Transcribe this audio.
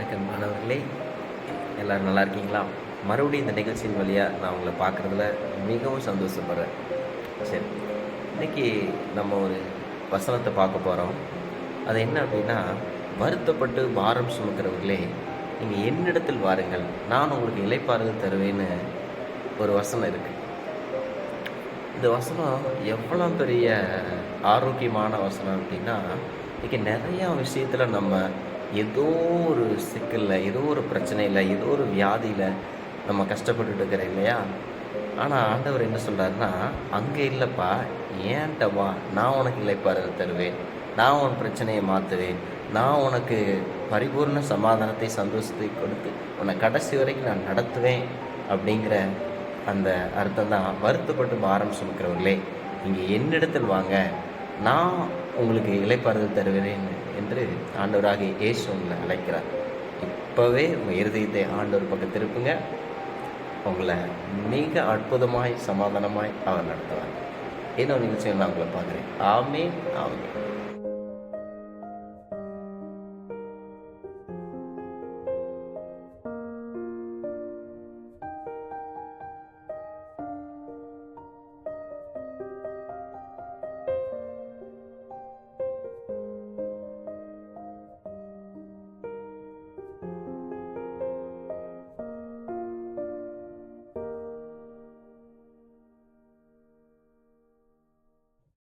எனக்கு மாணவர்களே, எல்லோரும் நல்லா இருக்கீங்களா? மறுபடியும் இந்த நிகழ்ச்சியின் வழியாக நான் உங்களை பார்க்குறதுல மிகவும் சந்தோஷப்படுறேன். சரி, இன்னைக்கு நம்ம ஒரு வசனத்தை பார்க்க போகிறோம். அது என்ன அப்படின்னா, வருத்தப்பட்டு பாரம் சுமக்கிறவர்களே, நீங்கள் என்னிடத்தில் வாருங்கள், நான் உங்களுக்கு இளைப்பாறுதல் தருவேன்னு ஒரு வசனம் இருக்குது. இந்த வசனம் எவ்வளோ பெரிய ஆரோக்கியமான வசனம் அப்படின்னா, இன்றைக்கி நிறையா விஷயத்தில் நம்ம ஏதோ ஒரு சிக்கலில், ஏதோ ஒரு பிரச்சனையில், ஏதோ ஒரு வியாதியில் நம்ம கஷ்டப்பட்டுட்டு இருக்கிறோம் இல்லையா? ஆனால் ஆண்டவர் என்ன சொல்கிறாருன்னா, அங்கே இல்லைப்பா, ஏன்ட்ட வா, நான் உனக்கு இளைப்பாறுதல் தருவேன், நான் உன் பிரச்சனையை மாற்றுவேன், நான் உனக்கு பரிபூர்ண சமாதானத்தை சந்தோஷத்தை கொடுத்து உன்னை கடைசி வரைக்கும் நான் நடத்துவேன். அப்படிங்கிற அந்த அர்த்தம் தான், வருத்தப்பட்டு பாரம் சுமக்கிறவர்களே, இங்கே என்னிடத்தில் வாங்க, நான் உங்களுக்கு இளைப்பாறுதல் தருவேன் என்று ஆண்டவராகிய இயேசு உங்களை அழைக்கிறார். இப்போவே உங்கள் இருதயத்தை ஆண்டவர் பக்கம் திருப்புங்க. உங்களை மிக அற்புதமாய் சமாதானமாய் அவர் நடத்துவார். இன்னொரு நிகழ்ச்சியை நான் உங்களை பார்க்குறேன். ஆமென், ஆமென்.